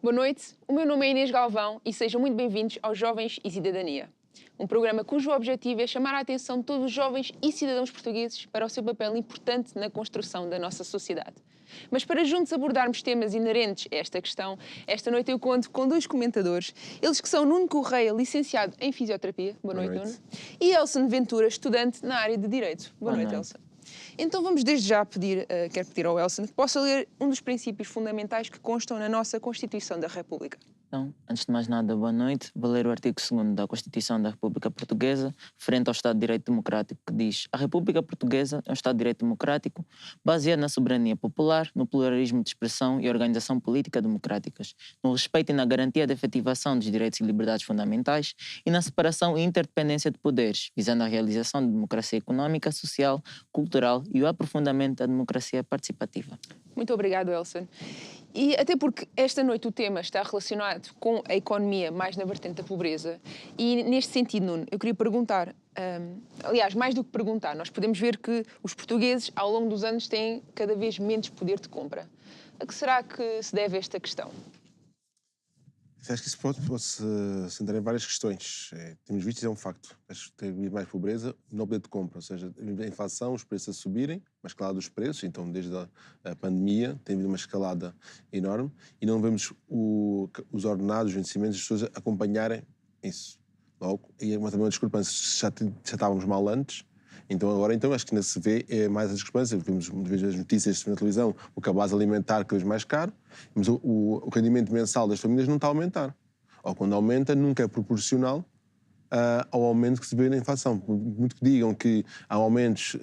Boa noite, o meu nome é Inês Galvão e sejam muito bem-vindos aos Jovens e Cidadania. Um programa cujo objetivo é chamar a atenção de todos os jovens e cidadãos portugueses para o seu papel importante na construção da nossa sociedade. Mas para juntos abordarmos temas inerentes a esta questão, esta noite eu conto com dois comentadores, eles que são Nuno Correia, licenciado em Fisioterapia, boa noite Nuno, e Elson Ventura, estudante na área de Direito. Boa noite, Elson. Então vamos desde já quero pedir ao Elson que possa ler um dos princípios fundamentais que constam na nossa Constituição da República. Então, antes de mais nada, boa noite. Vou ler o artigo 2º da Constituição da República Portuguesa, referente ao Estado de Direito Democrático, que diz: a República Portuguesa é um Estado de Direito Democrático baseado na soberania popular, no pluralismo de expressão e organização política democráticas, no respeito e na garantia da efetivação dos direitos e liberdades fundamentais e na separação e interdependência de poderes, visando a realização da democracia económica, social, cultural e o aprofundamento da democracia participativa. Muito obrigado, Elson. E até porque esta noite o tema está relacionado com a economia, mais na vertente da pobreza. E neste sentido, Nuno, eu queria perguntar, aliás, mais do que perguntar, nós podemos ver que os portugueses, ao longo dos anos, têm cada vez menos poder de compra. A que será que se deve esta questão? Acho que isso pode-se centrar em várias questões. Temos visto, é um facto. Acho que tem havido mais pobreza no poder de compra, ou seja, a inflação, os preços a subirem, uma escalada dos preços, então desde a pandemia tem havido uma escalada enorme e não vemos os ordenados, os vencimentos, as pessoas acompanharem isso. Logo, e é também uma discrepância. Já estávamos mal antes, então agora acho que ainda se vê mais a discrepância. Vimos muitas vezes as notícias na televisão, o cabaz alimentar cada vez mais caro, mas o rendimento mensal das famílias não está a aumentar. Ou quando aumenta, nunca é proporcional ao aumento que se vê na inflação. Muito que digam que há aumentos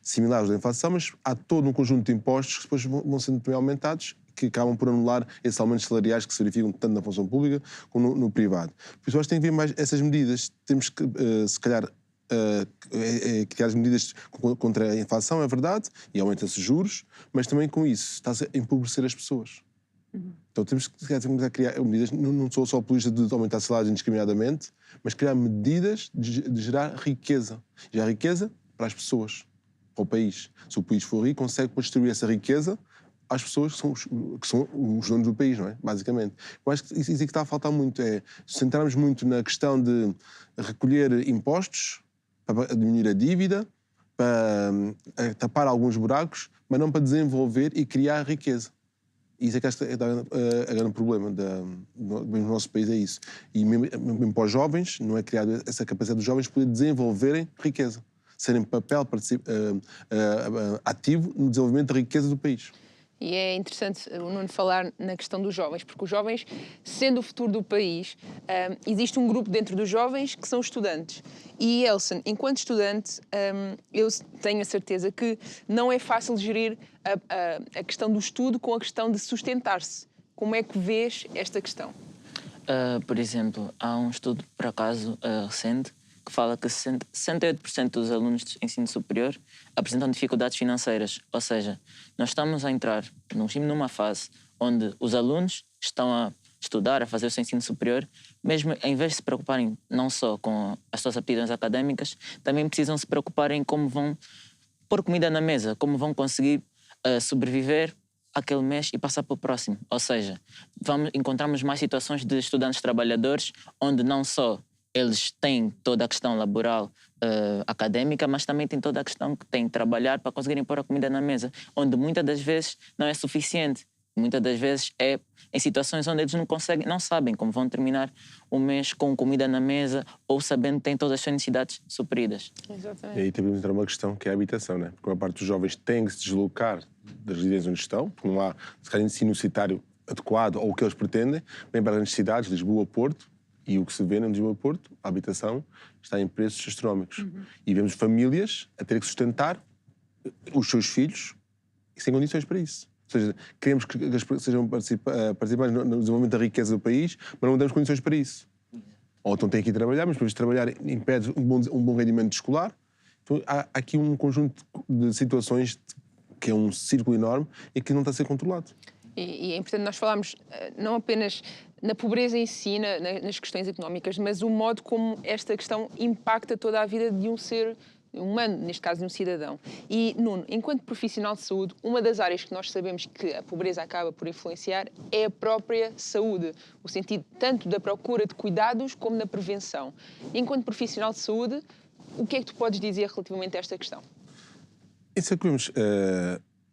similares da inflação, mas há todo um conjunto de impostos que depois vão sendo também aumentados, que acabam por anular esses aumentos salariais que se verificam tanto na função pública como no privado. Por isso, acho que tem que ver mais essas medidas. Temos que, se calhar, criar as medidas contra a inflação, é verdade, e aumenta-se juros, mas também com isso está-se a empobrecer as pessoas. Então temos que criar medidas, não sou só apologista de aumentar salários indiscriminadamente, mas criar medidas de gerar riqueza. Gerar riqueza para as pessoas, para o país. Se o país for rico, consegue distribuir essa riqueza às pessoas que são os donos do país, não é? Basicamente. Eu acho que isso é que está a faltar muito, é centrarmos muito na questão de recolher impostos, para diminuir a dívida, para tapar alguns buracos, mas não para desenvolver e criar riqueza. E isso é que é o grande problema do nosso país, é isso. E mesmo para os jovens, não é criada essa capacidade dos jovens poder desenvolverem riqueza, serem papel ativo no desenvolvimento da riqueza do país. E é interessante o Nuno falar na questão dos jovens, porque os jovens, sendo o futuro do país, existe um grupo dentro dos jovens que são estudantes. E, Elson, enquanto estudante, eu tenho a certeza que não é fácil gerir a questão do estudo com a questão de sustentar-se. Como é que vês esta questão? Por exemplo, há um estudo, por acaso, recente, que fala que 68% dos alunos de ensino superior apresentam dificuldades financeiras. Ou seja, nós estamos a entrar numa fase onde os alunos estão a estudar, a fazer o seu ensino superior, mesmo em vez de se preocuparem não só com as suas aptidões académicas, também precisam se preocupar em como vão pôr comida na mesa, como vão conseguir sobreviver aquele mês e passar para o próximo. Ou seja, encontramos mais situações de estudantes trabalhadores onde não só eles têm toda a questão laboral, académica, mas também têm toda a questão que têm de trabalhar para conseguirem pôr a comida na mesa, onde muitas das vezes não é suficiente. Muitas das vezes é em situações onde eles não sabem como vão terminar o mês com comida na mesa ou sabendo que têm todas as suas necessidades supridas. Exatamente. E aí temos entrar uma questão que é a habitação, né? Porque uma parte dos jovens tem que se deslocar das residências onde estão, porque não há, se calhar, ensino universitário adequado ou o que eles pretendem, bem para as necessidades, Lisboa, Porto. E o que se vê no Lisboa Porto, a habitação, está em preços astronómicos. E vemos famílias a ter que sustentar os seus filhos sem condições para isso. Ou seja, queremos que as pessoas sejam participantes no desenvolvimento da riqueza do país, mas não damos condições para isso. Ou então têm que ir trabalhar, mas para trabalhar impede um bom rendimento escolar. Então há aqui um conjunto de situações que é um círculo enorme e que não está a ser controlado. E é importante nós falarmos não apenas na pobreza em si, nas questões económicas, mas o modo como esta questão impacta toda a vida de um ser humano, neste caso de um cidadão. E, Nuno, enquanto profissional de saúde, uma das áreas que nós sabemos que a pobreza acaba por influenciar é a própria saúde, o sentido tanto da procura de cuidados como da prevenção. Enquanto profissional de saúde, o que é que tu podes dizer relativamente a esta questão? Isso é que vemos.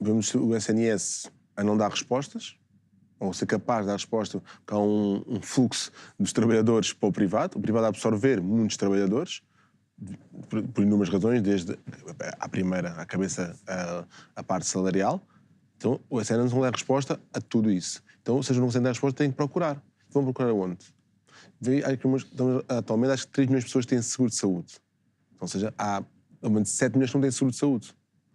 Vemos o SNS a não dar respostas, ou ser capaz de dar resposta, porque há um fluxo dos trabalhadores para o privado a absorver muitos trabalhadores, por inúmeras razões, desde a primeira, a cabeça, a parte salarial. Então, o SNS não dá resposta a tudo isso. Então, ou seja, não conseguem dar resposta, têm que procurar. Vão procurar onde? Atualmente, acho que 3 milhões de pessoas têm seguro de saúde. Então, ou seja, há pelo menos 7 milhões que não têm seguro de saúde.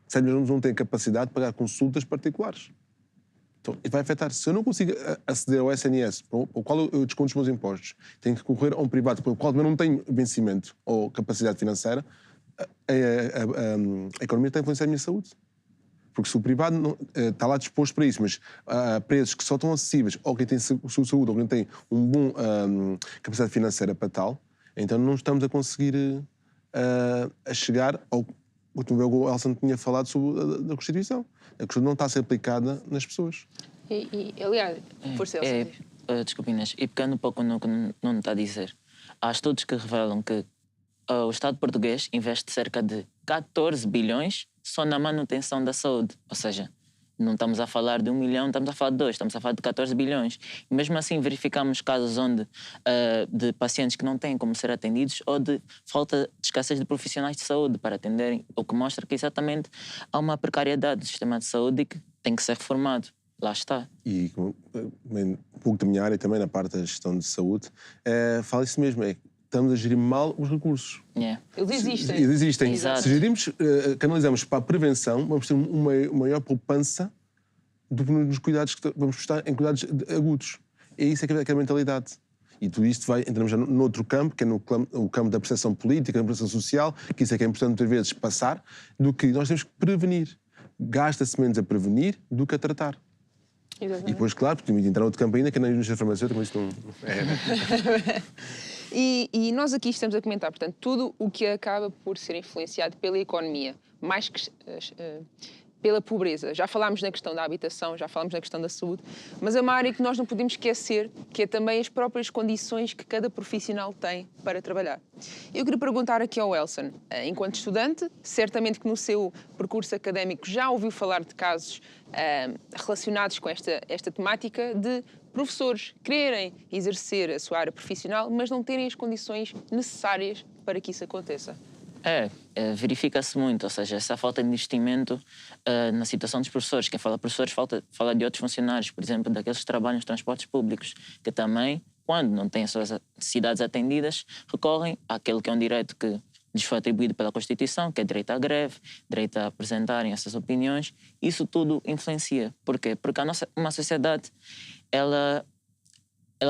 7 milhões não têm capacidade de pagar consultas particulares. Então, vai afetar. Se eu não consigo aceder ao SNS, o qual eu desconto os meus impostos, tenho que recorrer a um privado pelo qual eu não tenho vencimento ou capacidade financeira, a economia está a influenciar a minha saúde. Porque se o privado não, está lá disposto para isso, mas preços que só estão acessíveis, ou quem tem saúde, ou quem tem um bom capacidade financeira para tal, então não estamos a conseguir a chegar ao que o Elson tinha falado sobre a Constituição. A Constituição não está a ser aplicada nas pessoas. Aliás, força, Elson. Desculpe, Inês, e pegando um pouco no que não está a dizer, há estudos que revelam que o Estado português investe cerca de 14 bilhões só na manutenção da saúde. Ou seja, não estamos a falar de 1 milhão, estamos a falar de 2, estamos a falar de 14 bilhões. E mesmo assim verificamos casos onde de pacientes que não têm como ser atendidos ou de falta de escassez de profissionais de saúde para atenderem, o que mostra que exatamente há uma precariedade do sistema de saúde e que tem que ser reformado. Lá está. E um pouco da minha área também, na parte da gestão de saúde, fala isso mesmo, estamos a gerir mal os recursos. Eles existem. Eles existem. Exato. Se gerirmos, canalizamos para a prevenção, vamos ter uma maior poupança do que nos cuidados que vamos prestar em cuidados agudos. É isso que é a mentalidade. E tudo isto entramos já noutro campo, que é no campo da percepção política, da percepção social, que isso é que é importante muitas vezes passar, do que nós temos que prevenir. Gasta-se menos a prevenir do que a tratar. Exatamente. E depois, claro, porque entrar outro campo ainda, que é na indústria farmacêutica, mas isso não é. E nós aqui estamos a comentar, portanto, tudo o que acaba por ser influenciado pela economia, mais que pela pobreza. Já falámos na questão da habitação, já falámos na questão da saúde, mas é uma área que nós não podemos esquecer, que é também as próprias condições que cada profissional tem para trabalhar. Eu queria perguntar aqui ao Elson, enquanto estudante, certamente que no seu percurso académico já ouviu falar de casos relacionados com esta temática de professores quererem exercer a sua área profissional, mas não terem as condições necessárias para que isso aconteça. Verifica-se muito, ou seja, essa falta de investimento na situação dos professores. Quem fala professores fala de outros funcionários, por exemplo, daqueles que trabalham nos transportes públicos, que também, quando não têm as suas necessidades atendidas, recorrem àquele que é um direito que lhes foi atribuído pela Constituição, que é direito à greve, direito a apresentarem essas opiniões. Isso tudo influencia. Porquê? Porque uma sociedade, ela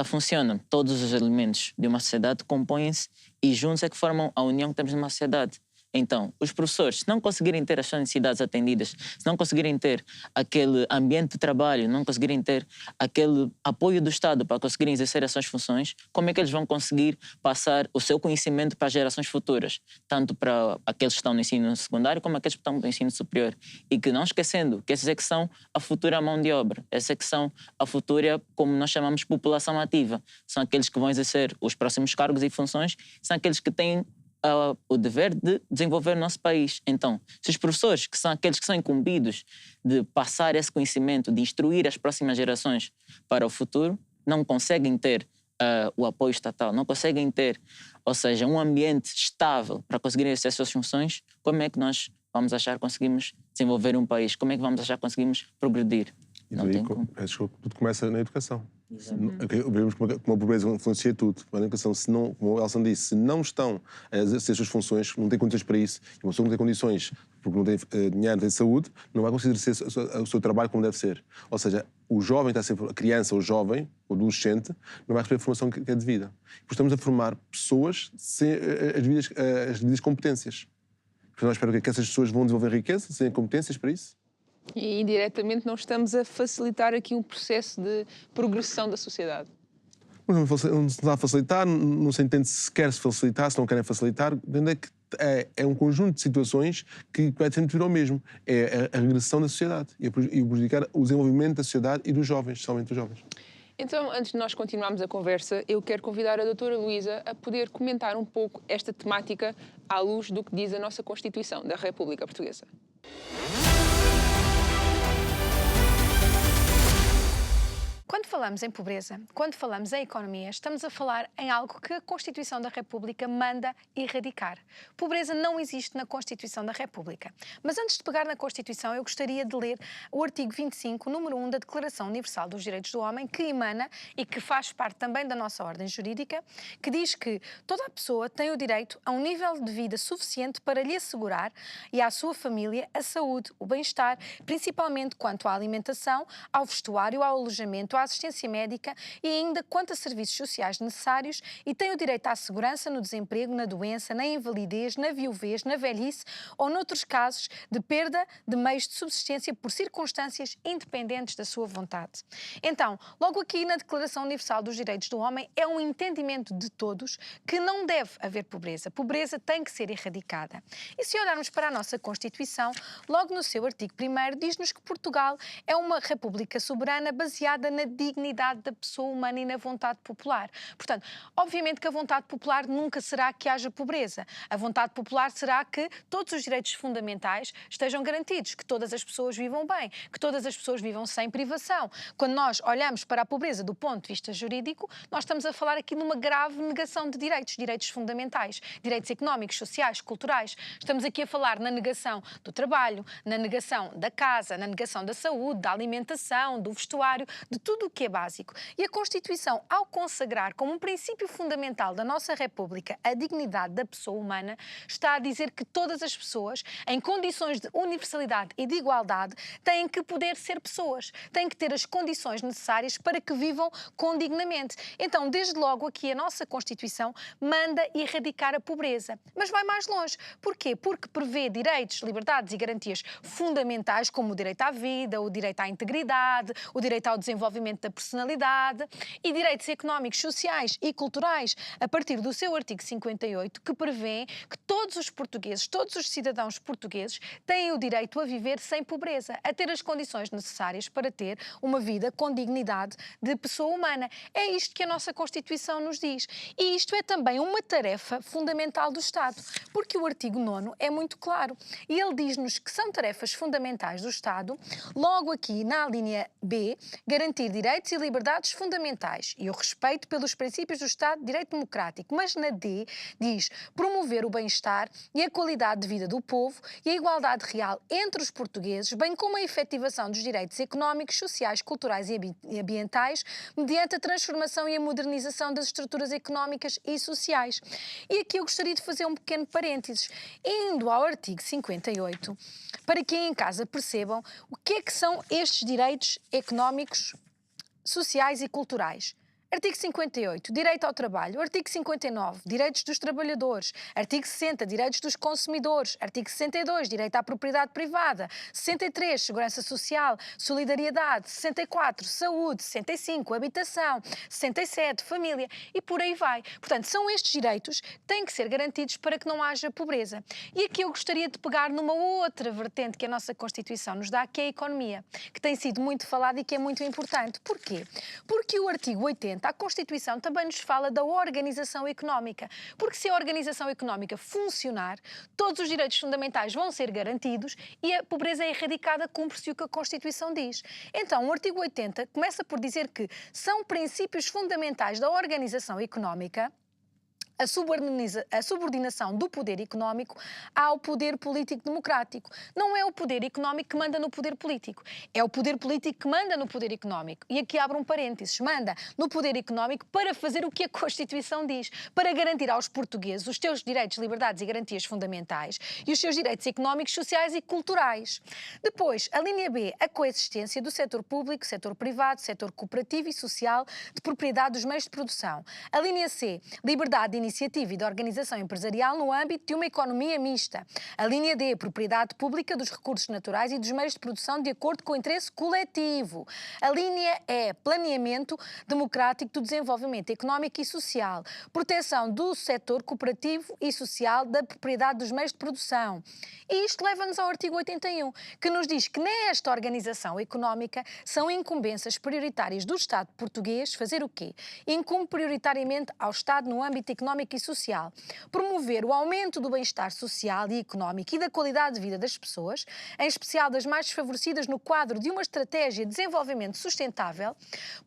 funciona. Todos os elementos de uma sociedade compõem-se e juntos é que formam a união que temos numa sociedade. Então, os professores, se não conseguirem ter as suas necessidades atendidas, se não conseguirem ter aquele ambiente de trabalho, não conseguirem ter aquele apoio do Estado para conseguirem exercer as suas funções, como é que eles vão conseguir passar o seu conhecimento para as gerações futuras? Tanto para aqueles que estão no ensino secundário como aqueles que estão no ensino superior. E que não esquecendo que esses é que são a futura mão de obra, esses é que são a futura, como nós chamamos, população ativa. São aqueles que vão exercer os próximos cargos e funções, são aqueles que têm o dever de desenvolver o nosso país. Então, se os professores, que são aqueles que são incumbidos de passar esse conhecimento, de instruir as próximas gerações para o futuro, não conseguem ter o apoio estatal, não conseguem ter, ou seja, um ambiente estável para conseguirem exercer as suas funções, como é que nós vamos achar que conseguimos desenvolver um país? Como é que vamos achar que conseguimos progredir? E daí, tudo começa na educação. Vemos como a pobreza influencia tudo. A educação, se não, como o Elson disse, se não estão a exercer as suas funções, não têm condições para isso, e uma pessoa não tem condições porque não tem dinheiro, não tem saúde, não vai conseguir exercer o seu trabalho como deve ser. Ou seja, o jovem está a ser, a criança, o jovem, o adolescente, não vai receber a formação que é devida. Porque estamos a formar pessoas sem as devidas competências. Porque nós esperamos que essas pessoas vão desenvolver riqueza sem competências para isso. E indiretamente não estamos a facilitar aqui um processo de progressão da sociedade. Não se dá a facilitar, não se entende se quer-se facilitar, se não querem facilitar. É que é um conjunto de situações que vai sempre vir ao mesmo. É a regressão da sociedade e prejudicar o desenvolvimento da sociedade e dos jovens, especialmente dos jovens. Então, antes de nós continuarmos a conversa, eu quero convidar a doutora Luísa a poder comentar um pouco esta temática à luz do que diz a nossa Constituição da República Portuguesa. Quando falamos em pobreza, quando falamos em economia, estamos a falar em algo que a Constituição da República manda erradicar. Pobreza não existe na Constituição da República. Mas antes de pegar na Constituição, eu gostaria de ler o artigo 25, número 1 da Declaração Universal dos Direitos do Homem, que emana e que faz parte também da nossa ordem jurídica, que diz que toda a pessoa tem o direito a um nível de vida suficiente para lhe assegurar e à sua família a saúde, o bem-estar, principalmente quanto à alimentação, ao vestuário, ao alojamento, à assistência médica e ainda quanto a serviços sociais necessários, e tem o direito à segurança no desemprego, na doença, na invalidez, na viuvez, na velhice ou noutros casos de perda de meios de subsistência por circunstâncias independentes da sua vontade. Então, logo aqui na Declaração Universal dos Direitos do Homem é um entendimento de todos que não deve haver pobreza. Pobreza tem que ser erradicada. E se olharmos para a nossa Constituição, logo no seu artigo 1º diz-nos que Portugal é uma república soberana baseada na dignidade da pessoa humana e na vontade popular. Portanto, obviamente que a vontade popular nunca será que haja pobreza. A vontade popular será que todos os direitos fundamentais estejam garantidos, que todas as pessoas vivam bem, que todas as pessoas vivam sem privação. Quando nós olhamos para a pobreza do ponto de vista jurídico, nós estamos a falar aqui numa grave negação de direitos fundamentais, direitos económicos, sociais, culturais. Estamos aqui a falar na negação do trabalho, na negação da casa, na negação da saúde, da alimentação, do vestuário, de tudo o que é básico. E a Constituição, ao consagrar como um princípio fundamental da nossa República a dignidade da pessoa humana, está a dizer que todas as pessoas, em condições de universalidade e de igualdade, têm que poder ser pessoas, têm que ter as condições necessárias para que vivam condignamente. Então, desde logo aqui a nossa Constituição manda erradicar a pobreza. Mas vai mais longe. Porquê? Porque prevê direitos, liberdades e garantias fundamentais, como o direito à vida, o direito à integridade, o direito ao desenvolvimento da personalidade e direitos económicos, sociais e culturais, a partir do seu artigo 58, que prevê que todos os portugueses, todos os cidadãos portugueses têm o direito a viver sem pobreza, a ter as condições necessárias para ter uma vida com dignidade de pessoa humana. É isto que a nossa Constituição nos diz. E isto é também uma tarefa fundamental do Estado, porque o artigo 9º é muito claro. E ele diz-nos que são tarefas fundamentais do Estado, logo aqui na linha B, garantir direitos e liberdades fundamentais e o respeito pelos princípios do Estado de Direito Democrático. Mas na D diz promover o bem-estar e a qualidade de vida do povo e a igualdade real entre os portugueses, bem como a efetivação dos direitos económicos, sociais, culturais e ambientais, mediante a transformação e a modernização das estruturas económicas e sociais. E aqui eu gostaria de fazer um pequeno parênteses, indo ao artigo 58, para que em casa percebam o que é que são estes direitos económicos, sociais e culturais. Artigo 58, direito ao trabalho. Artigo 59, direitos dos trabalhadores. Artigo 60, direitos dos consumidores. Artigo 62, direito à propriedade privada. 63, segurança social, solidariedade. 64, saúde. 65, habitação. 67, família. E por aí vai. Portanto, são estes direitos que têm que ser garantidos para que não haja pobreza. E aqui eu gostaria de pegar numa outra vertente que a nossa Constituição nos dá, que é a economia, que tem sido muito falada e que é muito importante. Porquê? Porque o artigo 80, a Constituição também nos fala da organização económica, porque se a organização económica funcionar, todos os direitos fundamentais vão ser garantidos e a pobreza é erradicada, cumpre-se o que a Constituição diz. Então, o artigo 80 começa por dizer que são princípios fundamentais da organização económica a subordinação do poder económico ao poder político democrático. Não é o poder económico que manda no poder político, é o poder político que manda no poder económico. E aqui abro um parênteses, manda no poder económico para fazer o que a Constituição diz, para garantir aos portugueses os seus direitos, liberdades e garantias fundamentais e os seus direitos económicos, sociais e culturais. Depois, a linha B, a coexistência do setor público, setor privado, setor cooperativo e social de propriedade dos meios de produção. A linha C, liberdade de iniciativa e de organização empresarial no âmbito de uma economia mista. A linha D, propriedade pública dos recursos naturais e dos meios de produção de acordo com o interesse coletivo. A linha E, planeamento democrático do desenvolvimento económico e social. Proteção do setor cooperativo e social da propriedade dos meios de produção. E isto leva-nos ao artigo 81, que nos diz que nesta organização económica são incumbências prioritárias do Estado português fazer o quê? Incumbe prioritariamente ao Estado no âmbito económico e social promover o aumento do bem-estar social e económico e da qualidade de vida das pessoas, em especial das mais desfavorecidas no quadro de uma estratégia de desenvolvimento sustentável,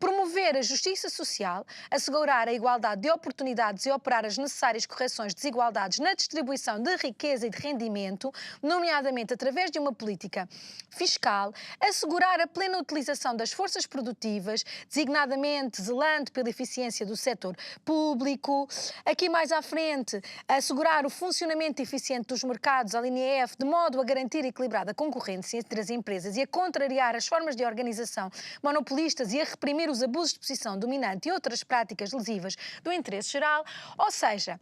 promover a justiça social, assegurar a igualdade de oportunidades e operar as necessárias correções de desigualdades na distribuição de riqueza e de rendimento, nomeadamente através de uma política fiscal, assegurar a plena utilização das forças produtivas, designadamente zelando pela eficiência do setor público. Aqui mais à frente, assegurar o funcionamento eficiente dos mercados, a linha F, de modo a garantir a equilibrada concorrência entre as empresas e a contrariar as formas de organização monopolistas e a reprimir os abusos de posição dominante e outras práticas lesivas do interesse geral. Ou seja,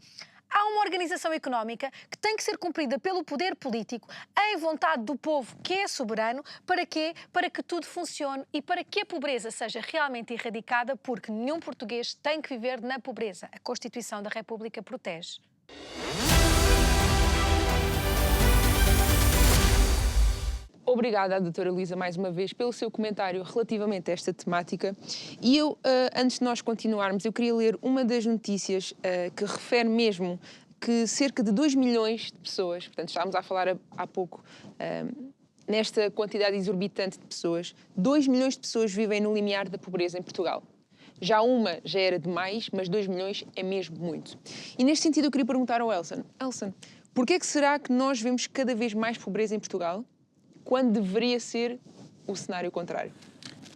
há uma organização económica que tem que ser cumprida pelo poder político em vontade do povo, que é soberano. Para quê? Para que tudo funcione e para que a pobreza seja realmente erradicada, porque nenhum português tem que viver na pobreza. A Constituição da República protege. Obrigada à doutora Luísa mais uma vez pelo seu comentário relativamente a esta temática. E eu, antes de nós continuarmos, eu queria ler uma das notícias que refere mesmo que cerca de 2 milhões de pessoas, portanto estávamos a falar há pouco nesta quantidade exorbitante de pessoas, 2 milhões de pessoas vivem no limiar da pobreza em Portugal. Já uma já era demais, mas 2 milhões é mesmo muito. E neste sentido eu queria perguntar ao Elson, porquê é que será que nós vemos cada vez mais pobreza em Portugal, quando deveria ser o cenário contrário?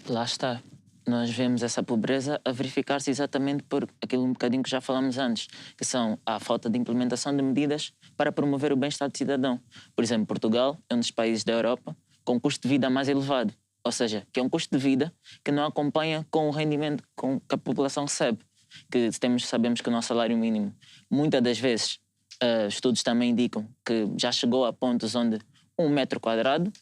Lá está. Nós vemos essa pobreza a verificar-se exatamente por aquilo um bocadinho que já falamos antes, que são a falta de implementação de medidas para promover o bem-estar do cidadão. Por exemplo, Portugal é um dos países da Europa com um custo de vida mais elevado, ou seja, que é um custo de vida que não acompanha com o rendimento que a população recebe. Que sabemos que o nosso salário mínimo, muitas das vezes, estudos também indicam que já chegou a pontos onde um metro quadrado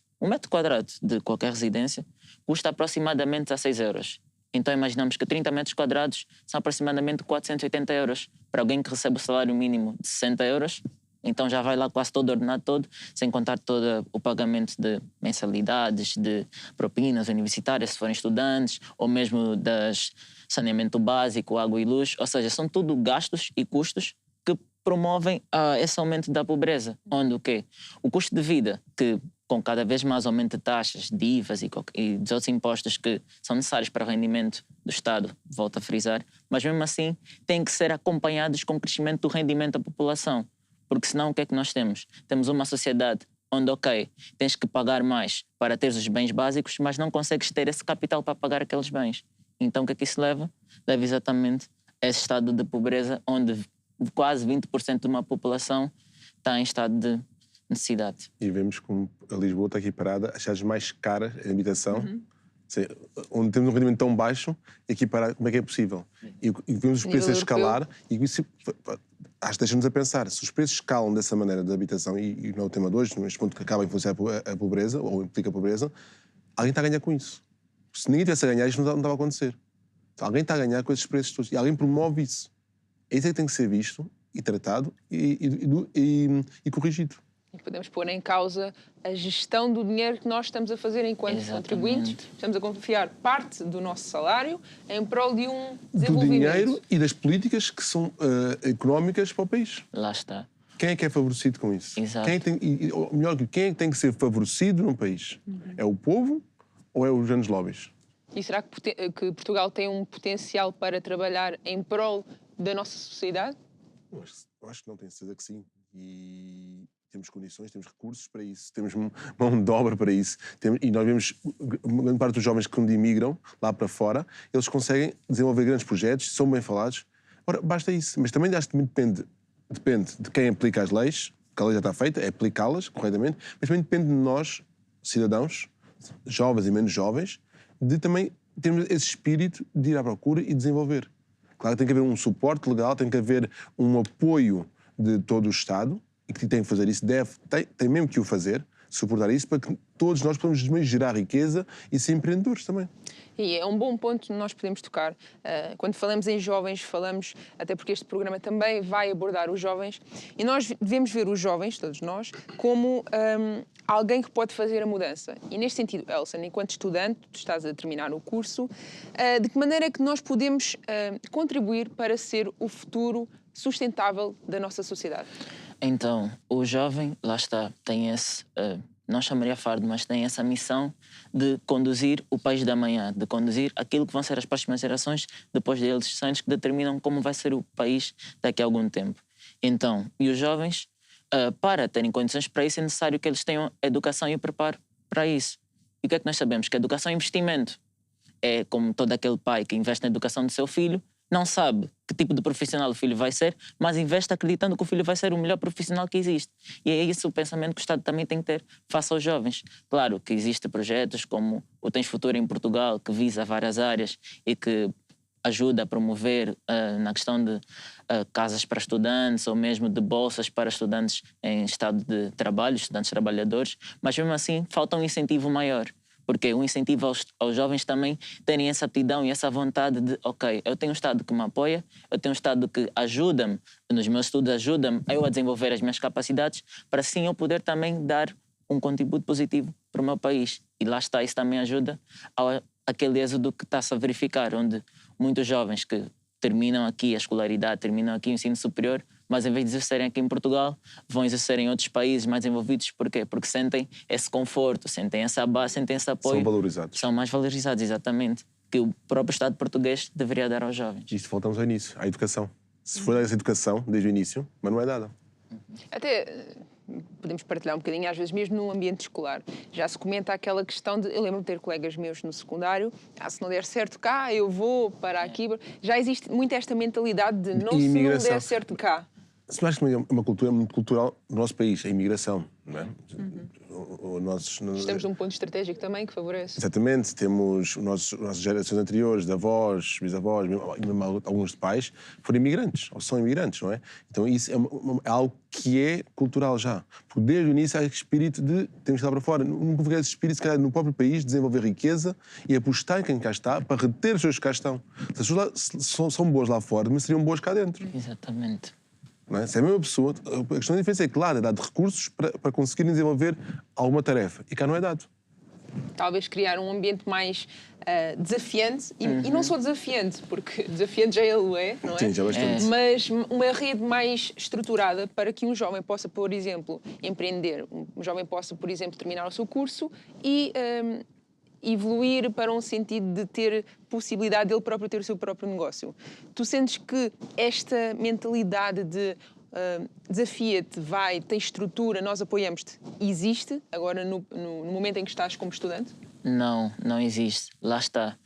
de qualquer residência custa aproximadamente 16 euros. Então imaginamos que 30 metros quadrados são aproximadamente 480 euros. Para alguém que recebe o salário mínimo de 60 euros, então já vai lá quase todo ordenado todo, sem contar todo o pagamento de mensalidades, de propinas universitárias, se forem estudantes, ou mesmo das saneamento básico, água e luz. Ou seja, são tudo gastos e custos que promovem esse aumento da pobreza. Onde o quê? O custo de vida, que com cada vez mais aumento de taxas, de IVAs e dos outros impostos que são necessários para o rendimento do Estado, volto a frisar, mas mesmo assim têm que ser acompanhados com o crescimento do rendimento da população. Porque senão o que é que nós temos? Temos uma sociedade onde, ok, tens que pagar mais para ter os bens básicos, mas não consegues ter esse capital para pagar aqueles bens. Então o que é que isso leva? Leva exatamente a esse estado de pobreza onde quase 20% de uma população está em estado de necessidade. E vemos como a Lisboa está aqui parada, as cidades mais caras em habitação, onde temos um rendimento tão baixo, aqui parada, como é que é possível? E vemos os preços a escalar, e isso acho que deixa-nos a pensar, se os preços escalam dessa maneira de habitação, e não é o tema de hoje, neste ponto que acaba a influenciar a pobreza, ou implica a pobreza, alguém está a ganhar com isso. Se ninguém tivesse a ganhar, isto não estava a acontecer. Então, alguém está a ganhar com esses preços todos, e alguém promove isso. Isso é que tem que ser visto e tratado e corrigido. E podemos pôr em causa a gestão do dinheiro que nós estamos a fazer enquanto contribuintes. Estamos a confiar parte do nosso salário em prol de um desenvolvimento. Do dinheiro e das políticas que são económicas para o país. Lá está. Quem é que é favorecido com isso? Exato. Quem é que tem que ser favorecido num país? É o povo ou é os grandes lobbies? E será que Portugal tem um potencial para trabalhar em prol da nossa sociedade? Eu acho que não, tenho certeza que sim. E temos condições, temos recursos para isso, temos mão de obra para isso. E nós vemos uma grande parte dos jovens que quando imigram lá para fora, eles conseguem desenvolver grandes projetos, são bem falados. Ora, basta isso. Mas também acho que depende de quem aplica as leis, que a lei já está feita, é aplicá-las corretamente, mas também depende de nós, cidadãos, jovens e menos jovens, de também termos esse espírito de ir à procura e desenvolver. Claro que tem que haver um suporte legal, tem que haver um apoio de todo o Estado, e que tem que fazer isso, tem mesmo que o fazer, suportar isso, para que todos nós possamos gerar riqueza e ser empreendedores também. E é um bom ponto que nós podemos tocar. Quando falamos em jovens, falamos, até porque este programa também vai abordar os jovens, e nós devemos ver os jovens, todos nós, como alguém que pode fazer a mudança. E neste sentido, Elson, enquanto estudante, tu estás a terminar o curso, de que maneira é que nós podemos contribuir para ser o futuro sustentável da nossa sociedade? Então, o jovem, lá está, tem esse, não chamaria fardo, mas tem essa missão de conduzir o país da manhã, de conduzir aquilo que vão ser as próximas gerações depois deles, anos que determinam como vai ser o país daqui a algum tempo. Então, e os jovens, para terem condições para isso, é necessário que eles tenham educação e preparo para isso. E o que é que nós sabemos? Que a educação é investimento. É como todo aquele pai que investe na educação do seu filho, não sabe que tipo de profissional o filho vai ser, mas investe acreditando que o filho vai ser o melhor profissional que existe. E é esse o pensamento que o Estado também tem que ter face aos jovens. Claro que existem projetos como o Tens Futuro em Portugal, que visa várias áreas e que ajuda a promover na questão de casas para estudantes ou mesmo de bolsas para estudantes em estado de trabalho, estudantes trabalhadores, mas mesmo assim falta um incentivo maior. Porque o incentivo aos jovens também terem essa aptidão e essa vontade de, ok, eu tenho um Estado que me apoia, eu tenho um Estado que ajuda-me, nos meus estudos ajuda-me eu a desenvolver as minhas capacidades, para assim eu poder também dar um contributo positivo para o meu país. E lá está, isso também ajuda àquele êxodo que está-se a verificar, onde muitos jovens que terminam aqui a escolaridade, terminam aqui o ensino superior, mas em vez de exercerem aqui em Portugal, vão exercer em outros países mais desenvolvidos. Porquê? Porque sentem esse conforto, sentem essa base, sentem esse apoio. São valorizados. São mais valorizados, exatamente, que o próprio Estado português deveria dar aos jovens. Isto voltamos ao início, à educação. Se for essa educação desde o início, mas não é dada. Até podemos partilhar um bocadinho, às vezes mesmo no ambiente escolar. Já se comenta aquela questão de... Eu lembro-me de ter colegas meus no secundário, se não der certo cá, eu vou para aqui. Já existe muito esta mentalidade de não, se não der certo cá. Se não acho que é uma cultura muito cultural no nosso país, a imigração, não é? Estamos num ponto estratégico também que favorece. Exatamente, temos nossas gerações anteriores, de avós, bisavós, mesmo alguns de pais, foram imigrantes, ou são imigrantes, não é? Então isso é algo que é cultural já. Porque desde o início há espírito de temos que ir lá para fora. Nunca ficar esse espírito, se calhar, no próprio país, desenvolver riqueza e apostar em quem cá está para reter os seus que cá estão. Se as pessoas são boas lá fora, mas seriam boas cá dentro. Exatamente. Não é? Se é a mesma pessoa, a questão da diferença é, claro, é dar recursos para conseguirem desenvolver alguma tarefa. E cá não é dado. Talvez criar um ambiente mais desafiante, e não só desafiante, porque desafiante já ele é, não é? Sim, já bastante. Mas uma rede mais estruturada para que um jovem possa, por exemplo, empreender, um jovem possa, por exemplo, terminar o seu curso e evoluir para um sentido de ter possibilidade dele próprio ter o seu próprio negócio. Tu sentes que esta mentalidade de desafia-te, tem estrutura, nós apoiamos-te, existe agora no momento em que estás como estudante? Não, não existe. Lá está.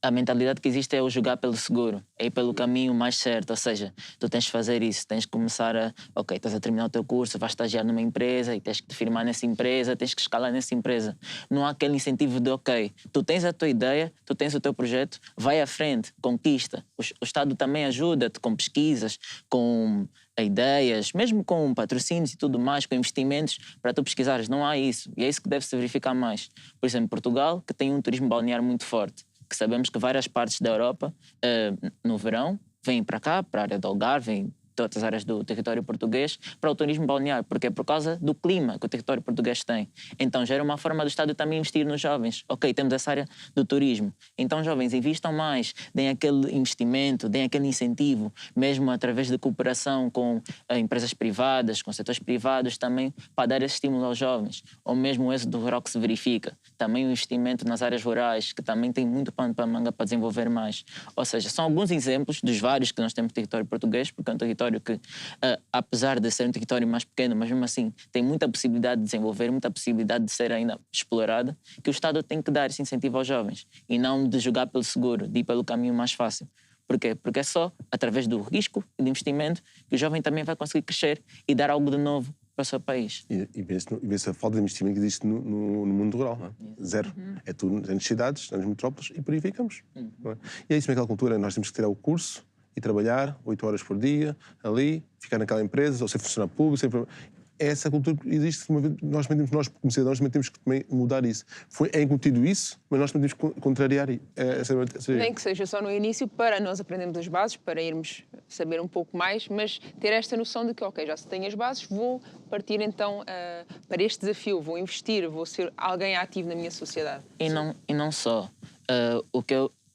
A mentalidade que existe é o jogar pelo seguro, é ir pelo caminho mais certo, ou seja, tu tens de fazer isso, tens de começar ok, estás a terminar o teu curso, vais estagiar numa empresa e tens que te firmar nessa empresa, tens que escalar nessa empresa. Não há aquele incentivo de, ok, tu tens a tua ideia, tu tens o teu projeto, vai à frente, conquista. O Estado também ajuda-te com pesquisas, com ideias, mesmo com patrocínios e tudo mais, com investimentos, para tu pesquisares. Não há isso, e é isso que deve-se verificar mais. Por exemplo, Portugal, que tem um turismo balneário muito forte, que sabemos que várias partes da Europa, no verão, vêm para cá, para a área do Algarve, vêm de outras áreas do território português, para o turismo balneário, porque é por causa do clima que o território português tem. Então já era uma forma do Estado também investir nos jovens. Ok, temos essa área do turismo. Então, jovens, investam mais, deem aquele investimento, deem aquele incentivo, mesmo através de cooperação com empresas privadas, com setores privados também, para dar esse estímulo aos jovens. Ou mesmo o êxodo rural que se verifica. Também o investimento nas áreas rurais, que também tem muito pano para a manga para desenvolver mais. Ou seja, são alguns exemplos dos vários que nós temos no território português, porque é um território que, apesar de ser um território mais pequeno, mas mesmo assim tem muita possibilidade de desenvolver, muita possibilidade de ser ainda explorada, que o Estado tem que dar esse incentivo aos jovens e não de jogar pelo seguro, de ir pelo caminho mais fácil. Porquê? Porque é só através do risco e do investimento que o jovem também vai conseguir crescer e dar algo de novo para o seu país. E vê-se a falta de investimento que existe no mundo rural, não é? Zero. É tudo nas cidades, nas metrópoles e por aí ficamos. Não é? E é isso, naquela cultura, nós temos que tirar o curso e trabalhar 8 horas por dia, ali, ficar naquela empresa, ou ser funcionário público, sempre... Essa cultura existe, nós como cidadãos também temos que também mudar isso. É incutido isso, mas nós também temos que contrariar essa Nem que seja só no início, para nós aprendermos as bases, para irmos saber um pouco mais, mas ter esta noção de que, ok, já se tenho as bases, vou partir então para este desafio, vou investir, vou ser alguém ativo na minha sociedade. E não só.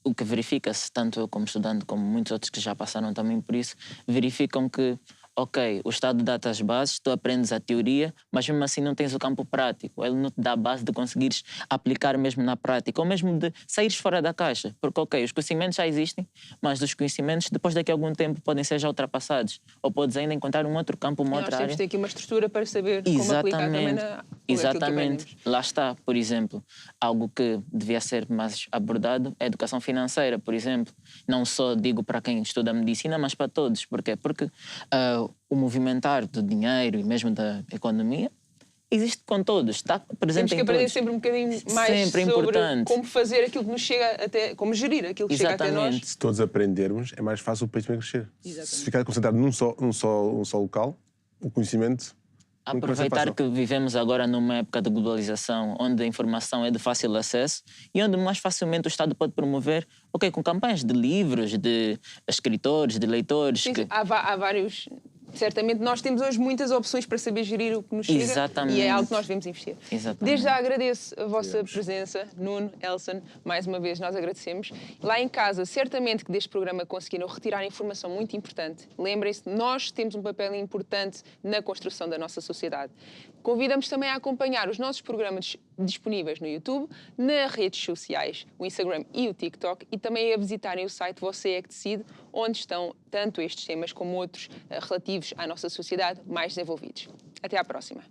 O que verifica-se, tanto eu como estudante, como muitos outros que já passaram também por isso, verificam que ok, o Estado dá-te as bases, tu aprendes a teoria, mas mesmo assim não tens o campo prático. Ele não te dá a base de conseguires aplicar mesmo na prática, ou mesmo de saíres fora da caixa. Porque, ok, os conhecimentos já existem, mas os conhecimentos, depois daqui a algum tempo, podem ser já ultrapassados. Ou podes ainda encontrar um outro campo, uma outra área. Nós temos de ter aqui uma estrutura para saber como aplicar também na... Exatamente. Lá está, por exemplo, algo que devia ser mais abordado é a educação financeira, por exemplo. Não só digo para quem estuda medicina, mas para todos. Porquê? Porque o movimentar do dinheiro e mesmo da economia existe com todos, está presente em todos. Temos que aprender sempre um bocadinho mais sempre sobre importante. como fazer aquilo que nos chega até... Como gerir aquilo que chega até nós. Se todos aprendermos, é mais fácil o país também crescer. Exatamente. Se ficar concentrado num só local, o conhecimento... Aproveitar que vivemos agora numa época de globalização, onde a informação é de fácil acesso e onde mais facilmente o Estado pode promover, ok, com campanhas de livros, de escritores, de leitores. Sim, há vários... Certamente nós temos hoje muitas opções para saber gerir o que nos chega. Exatamente. E é algo que nós devemos investir. Exatamente. Desde já agradeço a vossa presença, Nuno, Elson, mais uma vez nós agradecemos. Lá em casa, certamente que deste programa conseguiram retirar informação muito importante. Lembrem-se, nós temos um papel importante na construção da nossa sociedade. Convidamos também a acompanhar os nossos programas disponíveis no YouTube, nas redes sociais, o Instagram e o TikTok, e também a visitarem o site Você é que Decide, onde estão tanto estes temas como outros relativos à nossa sociedade mais desenvolvidos. Até à próxima.